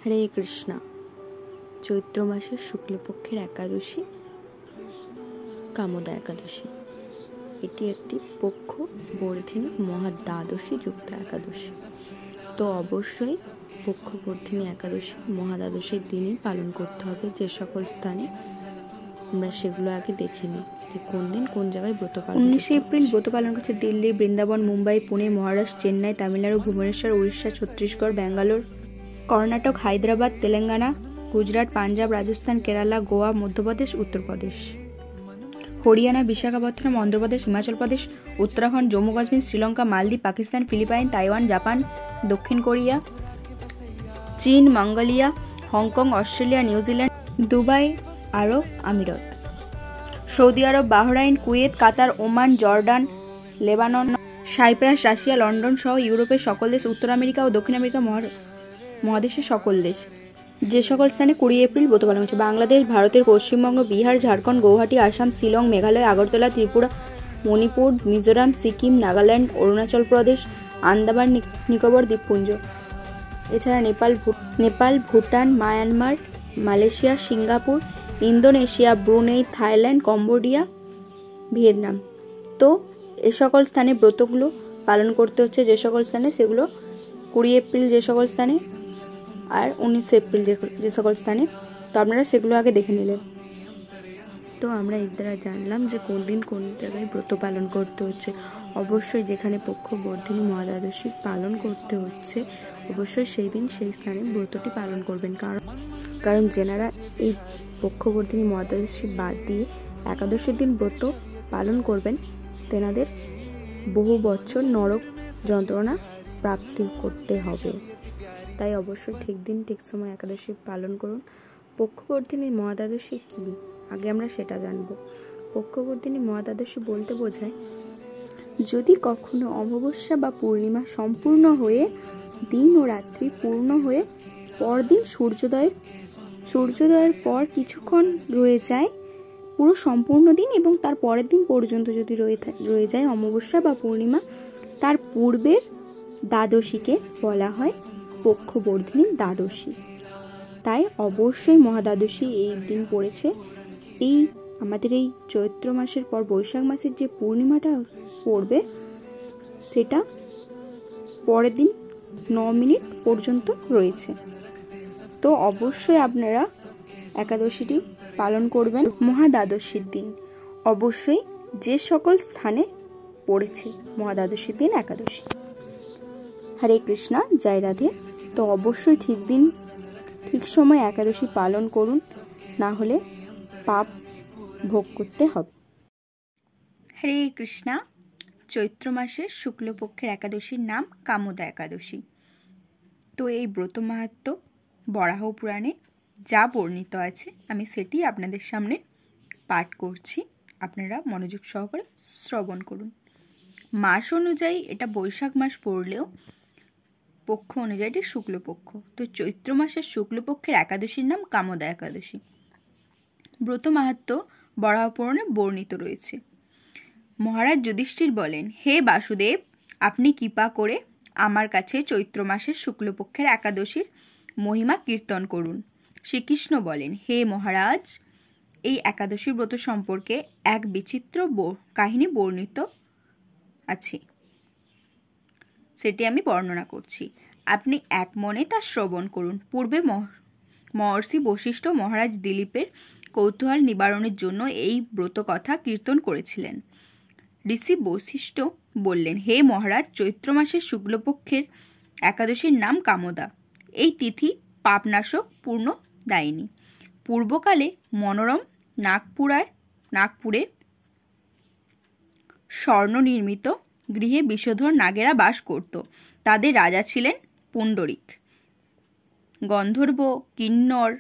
হরে কৃষ্ণা। চৈত্র মাসের শুক্লপক্ষের একাদশী কামদা একাদশী। এটি একটি পক্ষ বর্ধিনী মহাদ্বাদশী যুক্ত একাদশী। তো অবশ্যই পক্ষ বর্ধিনী একাদশী মহাদ্বাদশীর দিনই পালন করতে হবে। যে সকল স্থানে আমরা সেগুলো আগে দেখে নিই যে কোন দিন কোন জায়গায় ব্রত পালন। 19 এপ্রিল ব্রত পালন করছে Delhi, Vrindavan, Mumbai, Pune, Maharashtra, Chennai, Tamil Nadu, Bhubaneswar, Orissa, Chhattisgarh, Bangalore, Karnataka, Hyderabad, Telangana, Gujarat, Punjab, Rajasthan, Kerala, Goa, Madhya Pradesh, Uttar Pradesh, Haryana, Visakhapatnam, Andhra Pradesh, Himachal Pradesh, Uttarakhand, Jammu Kashmir, Sri Lanka, Maldives, Pakistan, Philippines, Taiwan, Japan, দক্ষিণ কোরিয়া, চীন, Mongolia, Hong Kong, Australia, New Zealand, Dubai, আরব আমিরাত, Saudi Arab, Bahrain, Kuwait, Qatar, Oman, Jordan, Lebanon, Cyprus, Russia, London সহ ইউরোপের সকল দেশ, উত্তর আমেরিকা ও দক্ষিণ আমেরিকা মহাদেশের সকল দেশ। যে সকল স্থানে 20 এপ্রিল ব্রত পালন হচ্ছে: বাংলাদেশ, ভারতের পশ্চিমবঙ্গ, বিহার, ঝাড়খণ্ড, গৌহাটি, আসাম, শিলং, মেঘালয়, আগরতলা, ত্রিপুরা, মণিপুর, মিজোরাম, সিকিম, নাগাল্যান্ড, অরুণাচল প্রদেশ, আন্দামান নিকোবর দ্বীপপুঞ্জ। এছাড়া Nepal, Bhutan, Myanmar, Malaysia, Singapore, Indonesia, Brunei, Thailand, Cambodia, Vietnam. তো এ সকল স্থানে ব্রতগুলো পালন করতে হচ্ছে। যে সকল স্থানে সেগুলো 20 এপ্রিল যে সকল স্থানে, আর 19 এপ্রিল যে সকল স্থানে। তো আপনারা সেগুলো আগে দেখে নিলেন। তো আমরা এর দ্বারা জানলাম যে কোন দিন কোন জায়গায় ব্রত পালন করতে হচ্ছে। অবশ্যই যেখানে পক্ষ বর্ধিনী মহাদ্বাদশী পালন করতে হচ্ছে অবশ্যই সেই দিন সেই স্থানে ব্রতটি পালন করবেন। কারণ যেনারা এই পক্ষ বর্ধিনী মহাদ্বাদশী বাদ দিয়ে একাদশীর দিন ব্রত পালন করবেন তেনাদের বহু বছর নরক যন্ত্রণা প্রাপ্তি করতে হবে। তাই অবশ্যই ঠিক দিন ঠিক সময় একাদশী পালন করুন। পক্ষবর্ধিনী মহাদ্বাদশী কী আগে আমরা সেটা জানব। পক্ষবর্ধিনী মহাদ্বাদশী বলতে বোঝায় যদি কখনো অমাবস্যা বা পূর্ণিমা সম্পূর্ণ হয়ে দিন ও রাত্রি পূর্ণ হয়ে পরদিন সূর্যোদয়ের পর কিছুক্ষণ রয়ে যায় পুরো সম্পূর্ণ দিন এবং তার পরের দিন পর্যন্ত যদি রয়ে যায় অমাবস্যা বা পূর্ণিমা, তার পূর্বের দ্বাদশীকে বলা হয় পক্ষবর্ধিনী দ্বাদশী। তাই অবশ্যই মহাদ্বাদশী এই দিন পড়েছে। আমাদের এই চৈত্র মাসের পর বৈশাখ মাসের যে পূর্ণিমাটা পড়বে সেটা পরের দিন 9 মিনিট পর্যন্ত রয়েছে। তো অবশ্যই আপনারা একাদশীটি পালন করবেন মহাদ্বাদশীর দিন। অবশ্যই যে সকল স্থানে পড়েছে মহাদ্বাদশীর দিন একাদশী। হরে কৃষ্ণা, জয় রাধে। তো অবশ্যই ঠিক দিন ঠিক সময় একাদশী পালন করুন, না হলে পাপ ভোগ করতে হবে। হরে কৃষ্ণা। চৈত্র মাসের শুক্লপক্ষের একাদশীর নাম কামদা একাদশী। তো এই ব্রত মাহাত্ম্য বরাহ পুরাণে যা বর্ণিত আছে আমি সেটি আপনাদের সামনে পাঠ করছি, আপনারা মনোযোগ সহকারে শ্রবণ করুন। মাস অনুযায়ী এটা বৈশাখ মাস পড়লেও পক্ষ অনুযায়ী এটি শুক্লপক্ষ। তো চৈত্র মাসের শুক্লপক্ষের একাদশীর নাম কামদা একাদশী। ব্রত মাহাত্ম্য বরাহ পুরাণে বর্ণিত রয়েছে। মহারাজ যুধিষ্ঠির বলেন, হে বাসুদেব, আপনি কৃপা করে আমার কাছে চৈত্র মাসের শুক্লপক্ষের একাদশীর মহিমা কীর্তন করুন। শ্রীকৃষ্ণ বলেন, হে মহারাজ, এই একাদশী ব্রত সম্পর্কে এক বিচিত্র কাহিনী বর্ণিত আছে, সেটি আমি বর্ণনা করছি। আপনি এক মনে তা শ্রবণ করুন। পূর্বে মহর্ষি বশিষ্ঠ মহারাজ দিলীপের কৌতূহল নিবারণের জন্য এই ব্রত কথা কীর্তন করেছিলেন। ঋষি বশিষ্ঠ বললেন, হে মহারাজ, চৈত্র মাসের শুক্লপক্ষের একাদশীর নাম কামদা। এই তিথি পাপনাশক পূর্ণ দায়িনী। পূর্বকালে মনোরম নাগপুরে স্বর্ণ নির্মিত গৃহে বিষধর নাগেরা বাস করত। তাদের রাজা ছিলেন পুণ্ডরিক। গন্ধর্ব, কিন্নর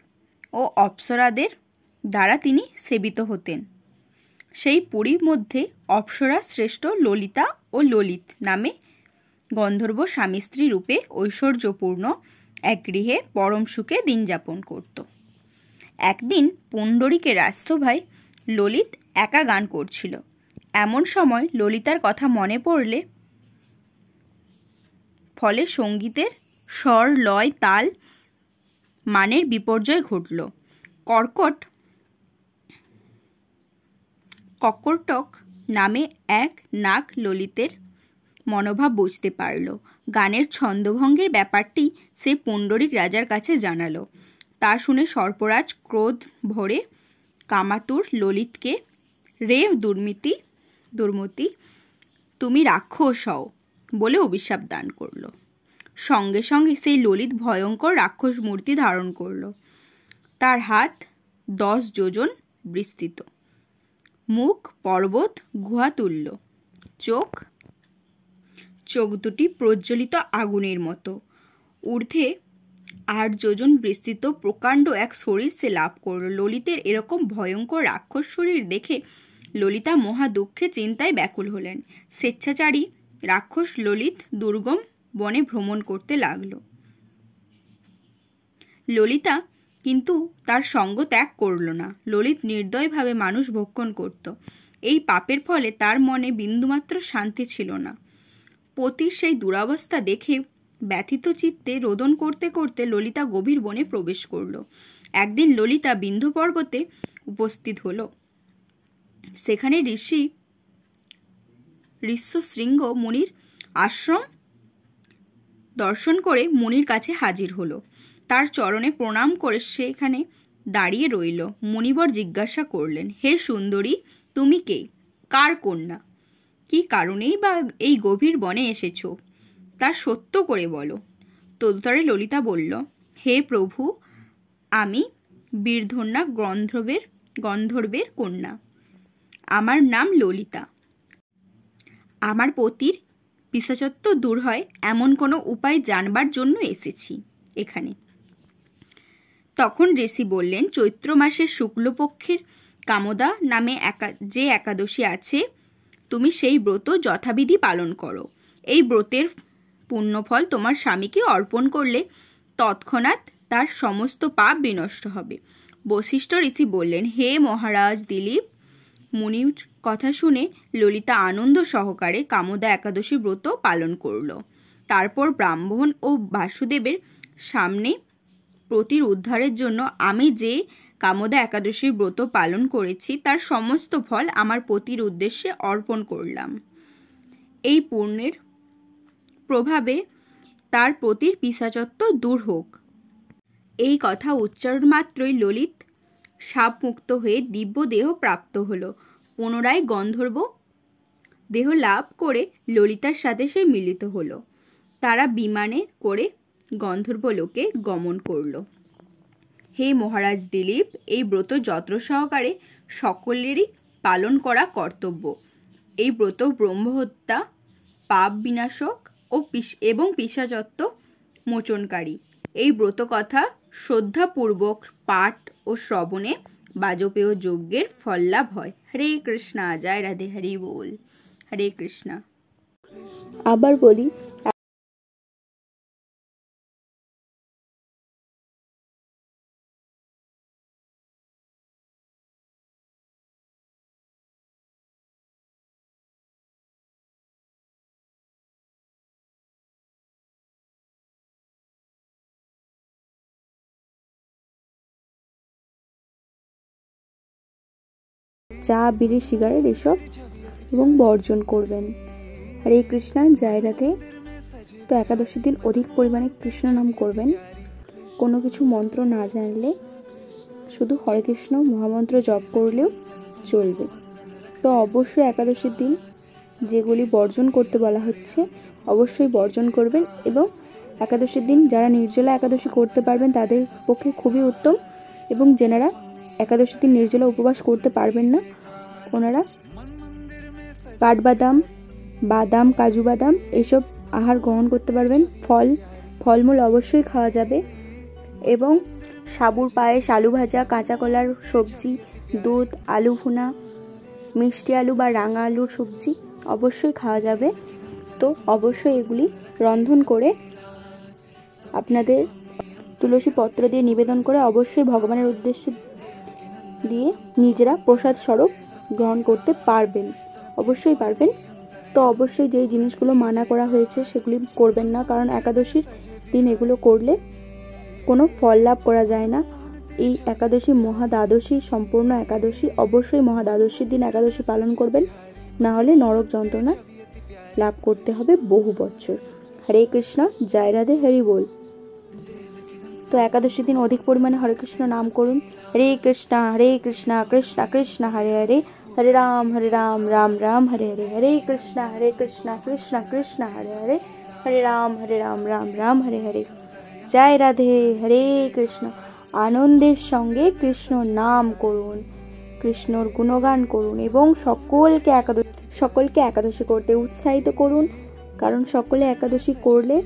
ও অপ্সরাদের দ্বারা তিনি সেবিত হতেন। সেই পুরীর মধ্যে অপ্সরা শ্রেষ্ঠ ললিতা ও ললিত নামে গন্ধর্ব স্বামী স্ত্রী রূপে ঐশ্বর্যপূর্ণ এক গৃহে পরম সুখে দিন যাপন করত। একদিন পুণ্ডরিকের রাস্ত ভাই ললিত একা গান করছিল। এমন সময় ললিতার কথা মনে পড়লে ফলে সঙ্গীতের স্বর, লয়, তাল মানের বিপর্যয় ঘটল। কর্কটক নামে এক নাগ ললিতের মনোভাব বুঝতে পারল। গানের ছন্দভঙ্গের ব্যাপারটি সে পুণ্ডরিক রাজার কাছে জানালো। তা শুনে সর্পরাজ ক্রোধ ভরে কামাতুর ললিতকে, রে দুর্মতি, তুমি রাক্ষস হও বলে অভিশাপ দান করল। সঙ্গে সঙ্গে সেই ললিত ভয়ঙ্কর রাক্ষস মূর্তি ধারণ করল। তার হাত 10 যোজন বিস্তৃত, মুখ পর্বত গুহা তুল্য, চোখ দুটি প্রজ্বলিত আগুনের মতো, ঊর্ধ্বে 8 যোজন বিস্তৃত প্রকাণ্ড এক শরীর সে লাভ করল। ললিতের এরকম ভয়ঙ্কর রাক্ষস শরীর দেখে ললিতা মহা দুঃখে চিন্তায় ব্যাকুল হলেন। স্বেচ্ছাচারী রাক্ষস ললিত দুর্গম বনে ভ্রমণ করতে লাগল। ললিতা কিন্তু তার সঙ্গ ত্যাগ করল না। ললিত নির্দয়ভাবে মানুষ ভক্ষণ করত। এই পাপের ফলে তার মনে বিন্দুমাত্র শান্তি ছিল না। পতির সেই দুরবস্থা দেখে ব্যথিত চিত্তে রোদন করতে করতে ললিতা গভীর বনে প্রবেশ করল। একদিন ললিতা বিন্ধ্য পর্বতে উপস্থিত হল। সেখানে ঋষ্যশৃঙ্গ মুনির আশ্রম দর্শন করে মুনির কাছে হাজির হলো। তার চরণে প্রণাম করে সেখানে দাঁড়িয়ে রইল। মুনিবর জিজ্ঞাসা করলেন, হে সুন্দরী, তুমি কে? কার কন্যা? কি কারণেই বা এই গভীর বনে এসেছ? তা সত্য করে বলো। তদুত্তরে ললিতা বলল, হে প্রভু, আমি বীরধন্যা গন্ধর্বের কন্যা। আমার নাম ললিতা। আমার পতির পিশাচত্ব দূর হয় এমন কোনো উপায় জানবার জন্য এসেছি এখানে। তখন ঋষি বললেন, চৈত্র মাসের শুক্লপক্ষের কামদা নামে যে একাদশী আছে, তুমি সেই ব্রত যথাবিধি পালন করো। এই ব্রতের পুণ্যফল তোমার স্বামীকে অর্পণ করলে তৎক্ষণাৎ তার সমস্ত পাপ বিনষ্ট হবে। বশিষ্ঠ ঋষি বললেন, হে মহারাজ দিলীপ, মুনির কথা শুনে ললিতা আনন্দ সহকারে কামদা একাদশী ব্রত পালন করল। তারপর ব্রাহ্মণ ও বাসুদেবের সামনে পতির উদ্ধারের জন্য আমি যে কামদা একাদশীর ব্রত পালন করেছি তার সমস্ত ফল আমার পতির উদ্দেশ্যে অর্পণ করলাম। এই পুণ্যের প্রভাবে তার পতির পিশাচত্ব দূর হোক। এই কথা উচ্চারণ মাত্রই ললিত শাপমুক্ত হয়ে দিব্য দেহ প্রাপ্ত হল। পুনরায় গন্ধর্ব দেহ লাভ করে ললিতার সাথে সে মিলিত হল। তারা বিমানে করে গন্ধর্ব লোকে গমন করল। হে মহারাজ দিলীপ, এই ব্রত যত্ন সহকারে সকলেরই পালন করা কর্তব্য। এই ব্রত ব্রহ্মহত্যা, পাপ বিনাশক এবং পিশাচত্ব মোচনকারী। এই ব্রত কথা শ্রদ্ধাপূর্বক পাঠ ও শ্রবণে বাজপেয় যজ্ঞের ফল লাভ হয়। হরে কৃষ্ণা, জয় রাধে, হরি বল। হরে কৃষ্ণা। আবার বলি, চা, বিড়ি, সিগারেট এসব এবং বর্জন করবেন। হরে কৃষ্ণা, জয় রাধে। তো একাদশীর দিন অধিক পরিমাণে কৃষ্ণ নাম করবেন। কোনো কিছু মন্ত্র না জানলে শুধু হরে কৃষ্ণ মহামন্ত্র জপ করলেও চলবে। তো অবশ্যই একাদশীর দিন যেগুলি বর্জন করতে বলা হচ্ছে অবশ্যই বর্জন করবেন। এবং একাদশীর দিন যারা নির্জলা একাদশী করতে পারবেন তাদের পক্ষে খুবই উত্তম। এবং যেনারা একাদশীর দিন নির্জলা উপবাস করতে পারবেন না, ওনারা কাঠবাদাম, বাদাম, কাজু বাদাম এসব আহার গ্রহণ করতে পারবেন। ফলমূল অবশ্যই খাওয়া যাবে। এবং সাবুর পায়েস, আলু ভাজা, কাঁচা কলার সবজি, দুধ, আলু ভুনা, মিষ্টি আলু বা রাঙা আলুর সবজি অবশ্যই খাওয়া যাবে। তো অবশ্যই এগুলি রন্ধন করে আপনাদের তুলসী পত্র দিয়ে নিবেদন করে অবশ্যই ভগবানের উদ্দেশ্যে দিয়ে নিজেরা প্রসাদ স্বরূপ গ্রহণ করতে পারবেন, অবশ্যই পারবেন। তো অবশ্যই যেই জিনিসগুলো মানা করা হয়েছে সেগুলি করবেন না, কারণ একাদশীর দিন এগুলো করলে কোনো ফল লাভ করা যায় না। এই একাদশী মহাদ্বাদশী, সম্পূর্ণ একাদশী। অবশ্যই মহাদ্বাদশীর দিন একাদশী পালন করবেন, না হলে নরক যন্ত্রণা লাভ করতে হবে বহু বছর। হরে কৃষ্ণ, জয় রাধে, হরি বল। তো একাদশীর দিন অধিক পরিমাণে হরে কৃষ্ণ নাম করুন। হরে কৃষ্ণ কৃষ্ণ কৃষ্ণ হরে হরে, হরে রাম রাম রাম হরে হরে, হরে কৃষ্ণ কৃষ্ণ কৃষ্ণ হরে হরে, হরে রাম রাম হরে হরে। জয় রাধে, হরে কৃষ্ণ। আনন্দের সঙ্গে কৃষ্ণ নাম করুন, কৃষ্ণর গুণগান করুন এবং সকলকে একাদশী করতে উৎসাহিত করুন। কারণ সকলে একাদশী করলে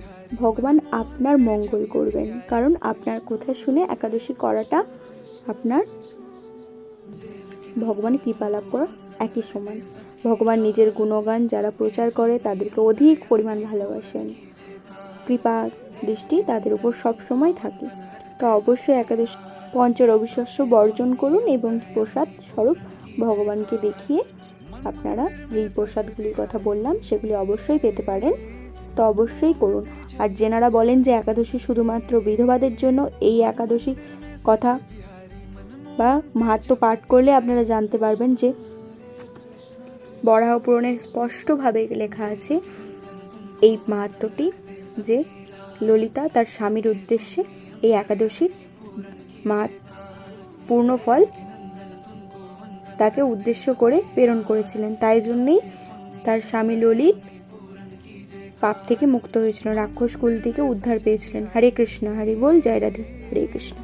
ভগবান আপনার মঙ্গল করবেন। কারণ আপনার কথা শুনে একাদশী করাটা আপনার ভগবান কৃপা লাভ করা একই সমান। ভগবান নিজের গুণগান যারা প্রচার করে তাদেরকে অধিক পরিমাণ ভালোবাসেন, কৃপা দৃষ্টি তাদের উপর সব সময় থাকে। তো অবশ্যই একাদশী পঞ্চ রবিশস্য বর্জন করুন এবং প্রসাদ স্বরূপ ভগবানকে দেখিয়ে আপনারা যেই প্রসাদগুলির কথা বললাম সেগুলি অবশ্যই পেতে পারেন। তো অবশ্যই করুন। আর যেনারা বলেন যে একাদশী শুধুমাত্র বিধবাদের জন্য, এই একাদশী কথা বা মাহাত্ম্য পাঠ করলে আপনারা জানতে পারবেন যে বরাহ পুরাণে স্পষ্টভাবে লেখা আছে এই মাহাত্ম্যটি, যে ললিতা তার স্বামীর উদ্দেশ্যে এই একাদশীর পূর্ণ ফল তাকে উদ্দেশ্য করে প্রেরণ করেছিলেন। তাই জন্যই তার স্বামী ললিত পাপ থেকে মুক্ত হয়েছিল, রাক্ষস কুল থেকে উদ্ধার পেয়েছিলেন। হরে কৃষ্ণ, হরি বল, জয় রাধে, হরে কৃষ্ণ।